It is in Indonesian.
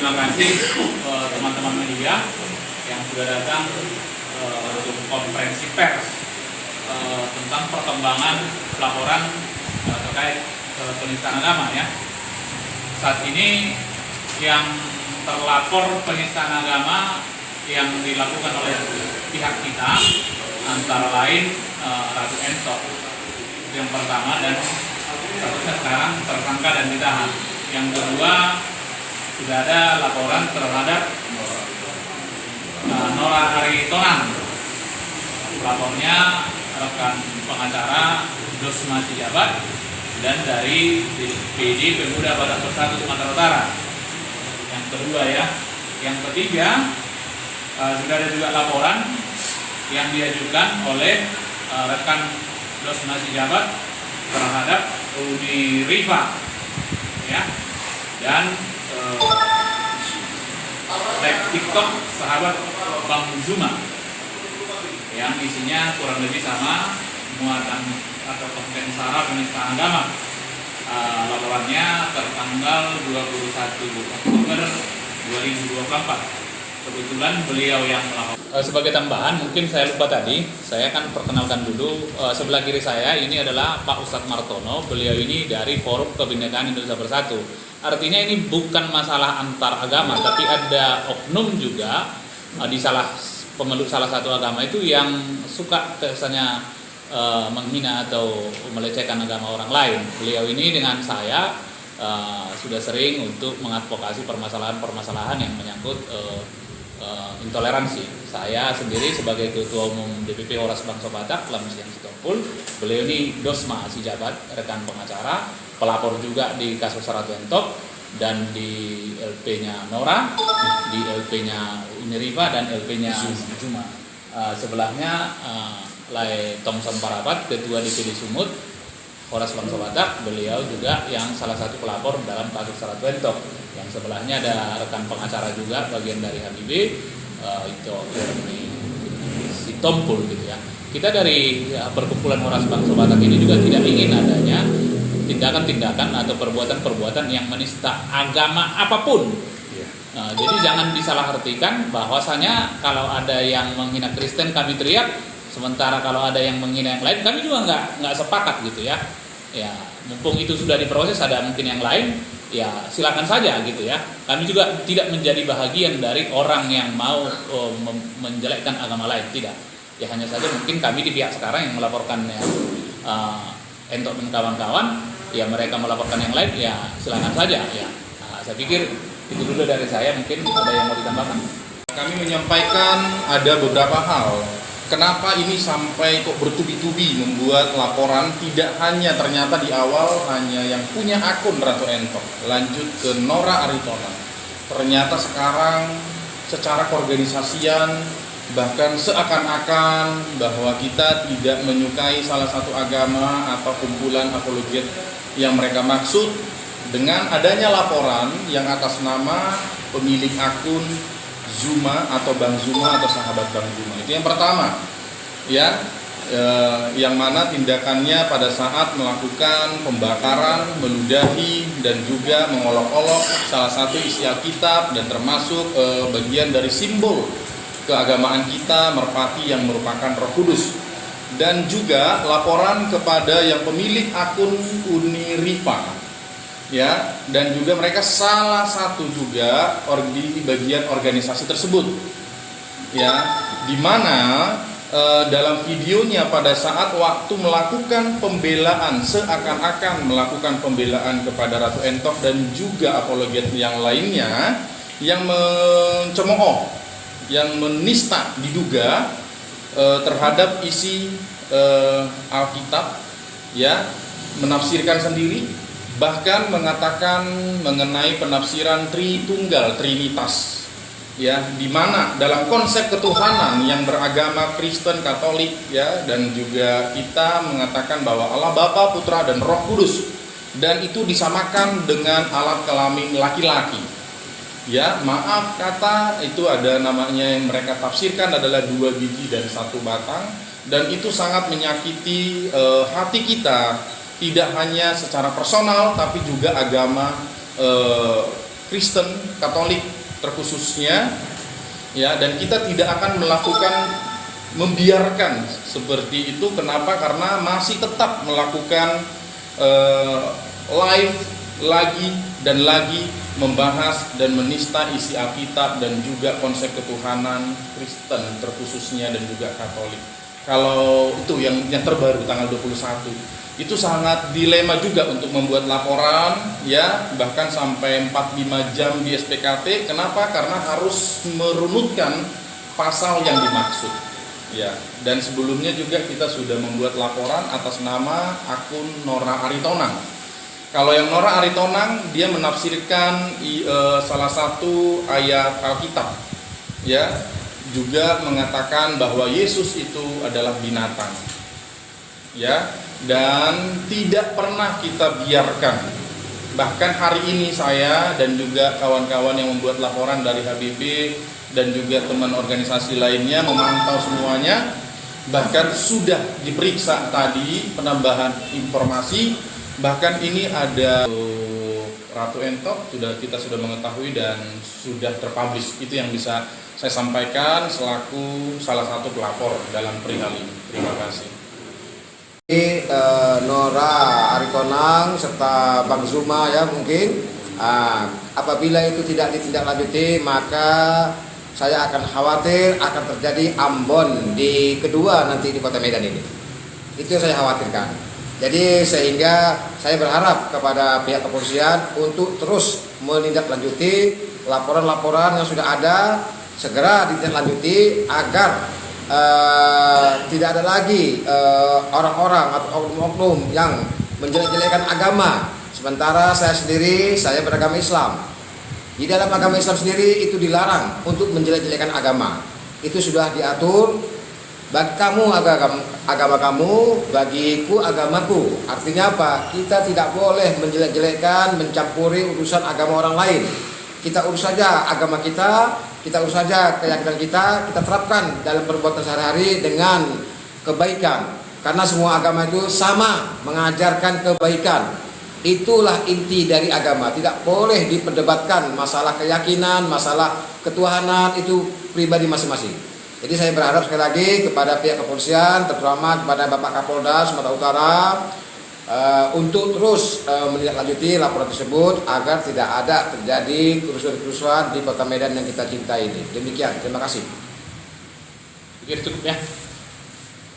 terima kasih teman-teman media yang sudah datang untuk konferensi pers tentang perkembangan laporan terkait penistaan agama ya. Saat ini yang terlapor penistaan agama yang dilakukan oleh pihak kita antara lain Ratu Entok yang pertama, dan statusnya sekarang tersangka dan ditahan. Yang kedua, sudah ada laporan terhadap Nora Aritonang. Lapornya rekan pengacara Dosma Sijabat dan dari PD Pemuda Batak Bersatu Sumatera Utara. Yang kedua ya. Yang ketiga, sudah ada juga laporan yang diajukan oleh rekan Dosma Sijabat terhadap Uni Riva ya, dan live TikTok sahabat Bang Zuma yang isinya kurang lebih sama muatan atau konten sara penistaan agama. Laporannya tertanggal 21 Oktober 2024. Kebetulan beliau yang melapor. Sebagai tambahan, mungkin saya lupa tadi, saya akan perkenalkan dulu. Sebelah kiri saya ini adalah Pak Ustadz Martono. Beliau ini dari Forum Kebinekaan Indonesia Bersatu. Artinya ini bukan masalah antar agama, tapi ada oknum juga di pemeluk salah satu agama itu yang suka kesannya menghina atau melecehkan agama orang lain. Beliau ini dengan saya sudah sering untuk mengadvokasi permasalahan-permasalahan yang menyangkut intoleransi. Saya sendiri sebagai Ketua Umum DPP Horas Bangsa Batak, Lamus yang Sitompul. Beliau ini Dosma Sijabat, rekan pengacara, pelapor juga di kasus Ratu Entok, dan di LP-nya Nora, di LP-nya Uniriva, dan LP-nya Zuma. Sebelahnya Lai Thompson Parapat, Ketua DPD Sumut Horas Bangsa Batak. Beliau juga yang salah satu pelapor dalam kasus Ratu Entok. Yang sebelahnya ada rekan pengacara juga bagian dari Habibie, itu Sitompul gitu ya. Kita dari perkumpulan Horas Bangsa Batak ini juga tidak ingin adanya tindakan-tindakan atau perbuatan-perbuatan yang menista agama apapun. Jadi jangan disalahartikan bahwasanya kalau ada yang menghina Kristen kami teriak, sementara kalau ada yang menghina yang lain kami juga nggak sepakat gitu ya. Ya mumpung itu sudah diproses, ada mungkin yang lain, ya silakan saja gitu ya. Kami juga tidak menjadi bahagian dari orang yang mau menjelekkan agama lain, tidak. Ya hanya saja mungkin kami di pihak sekarang yang melaporkan ya, Entok dan kawan-kawan, ya mereka melaporkan yang lain, ya silakan saja ya. Saya pikir itu dulu dari saya, mungkin ada yang mau ditambahkan. Kami menyampaikan ada beberapa hal. Kenapa ini sampai kok bertubi-tubi membuat laporan, tidak hanya ternyata di awal hanya yang punya akun Ratu Entok, lanjut ke Nora Aritonang. Ternyata sekarang secara keorganisasian bahkan seakan-akan bahwa kita tidak menyukai salah satu agama atau kumpulan apologet yang mereka maksud dengan adanya laporan yang atas nama pemilik akun Zuma atau Bang Zuma atau sahabat Bang Zuma. Itu yang pertama ya, yang mana tindakannya pada saat melakukan pembakaran, meludahi dan juga mengolok-olok salah satu isi Alkitab dan termasuk bagian dari simbol keagamaan kita, merpati yang merupakan Roh Kudus. Dan juga laporan kepada yang pemilik akun Uniriva ya, dan juga mereka salah satu juga di bagian organisasi tersebut ya, dimana dalam videonya pada saat waktu melakukan pembelaan, seakan-akan melakukan pembelaan kepada Ratu Entok dan juga apologet yang lainnya yang mencemooh, yang menista diduga terhadap isi Alkitab ya, menafsirkan sendiri, bahkan mengatakan mengenai penafsiran Tritunggal, Trinitas ya, di mana dalam konsep ketuhanan yang beragama Kristen Katolik ya, dan juga kita mengatakan bahwa Allah Bapa, Putra dan Roh Kudus, dan itu disamakan dengan alat kelamin laki-laki ya. Maaf kata, itu ada namanya yang mereka tafsirkan adalah 2 biji dan 1 batang, dan itu sangat menyakiti hati kita, tidak hanya secara personal tapi juga agama Kristen, Katolik terkhususnya, ya, dan kita tidak akan membiarkan seperti itu. Kenapa? Karena masih tetap melakukan live lagi dan lagi membahas dan menista isi Alkitab dan juga konsep ketuhanan Kristen terkhususnya dan juga Katolik. Kalau itu yang terbaru tanggal 21 itu sangat dilema juga untuk membuat laporan, ya, bahkan sampai 4-5 jam di SPKT. Kenapa? Karena harus merunutkan pasal yang dimaksud, ya. Dan sebelumnya juga kita sudah membuat laporan atas nama akun Nora Aritonang. Kalau yang Nora Aritonang, dia menafsirkan salah satu ayat Alkitab, ya, juga mengatakan bahwa Yesus itu adalah binatang, ya, dan tidak pernah kita biarkan. Bahkan hari ini saya dan juga kawan-kawan yang membuat laporan dari HBB dan juga teman organisasi lainnya memantau semuanya, bahkan sudah diperiksa tadi penambahan informasi. Bahkan ini ada Ratu Entok kita sudah mengetahui dan sudah terpublish. Itu yang bisa saya sampaikan selaku salah satu pelapor dalam perihal ini. Terima kasih. Nora Aritonang serta Bang Zuma, ya, mungkin apabila itu tidak ditindaklanjuti, maka saya akan khawatir akan terjadi Ambon di kedua nanti di Kota Medan ini. Itu yang saya khawatirkan. Jadi sehingga saya berharap kepada pihak kepolisian untuk terus menindaklanjuti laporan-laporan yang sudah ada, segera ditindaklanjuti agar tidak ada lagi orang-orang atau oknum-oknum yang menjelek-jelekan agama. Sementara saya sendiri, saya beragama Islam. Di dalam agama Islam sendiri itu dilarang untuk menjelek-jelekan agama. Itu sudah diatur. Bagi kamu agama kamu, bagiku agamaku. Artinya apa? Kita tidak boleh menjelek-jelekkan, mencampuri urusan agama orang lain. Kita urus saja agama kita urus saja keyakinan kita terapkan dalam perbuatan sehari-hari dengan kebaikan. Karena semua agama itu sama, mengajarkan kebaikan. Itulah inti dari agama. Tidak boleh diperdebatkan masalah keyakinan, masalah ketuhanan, itu pribadi masing-masing. Jadi saya berharap sekali lagi kepada pihak kepolisian, terutama kepada Bapak Kapolda Sumatera Utara, untuk terus menindaklanjuti laporan tersebut agar tidak ada terjadi kerusuhan-kerusuhan di Kota Medan yang kita cintai ini. Demikian, terima kasih. Cukup ya.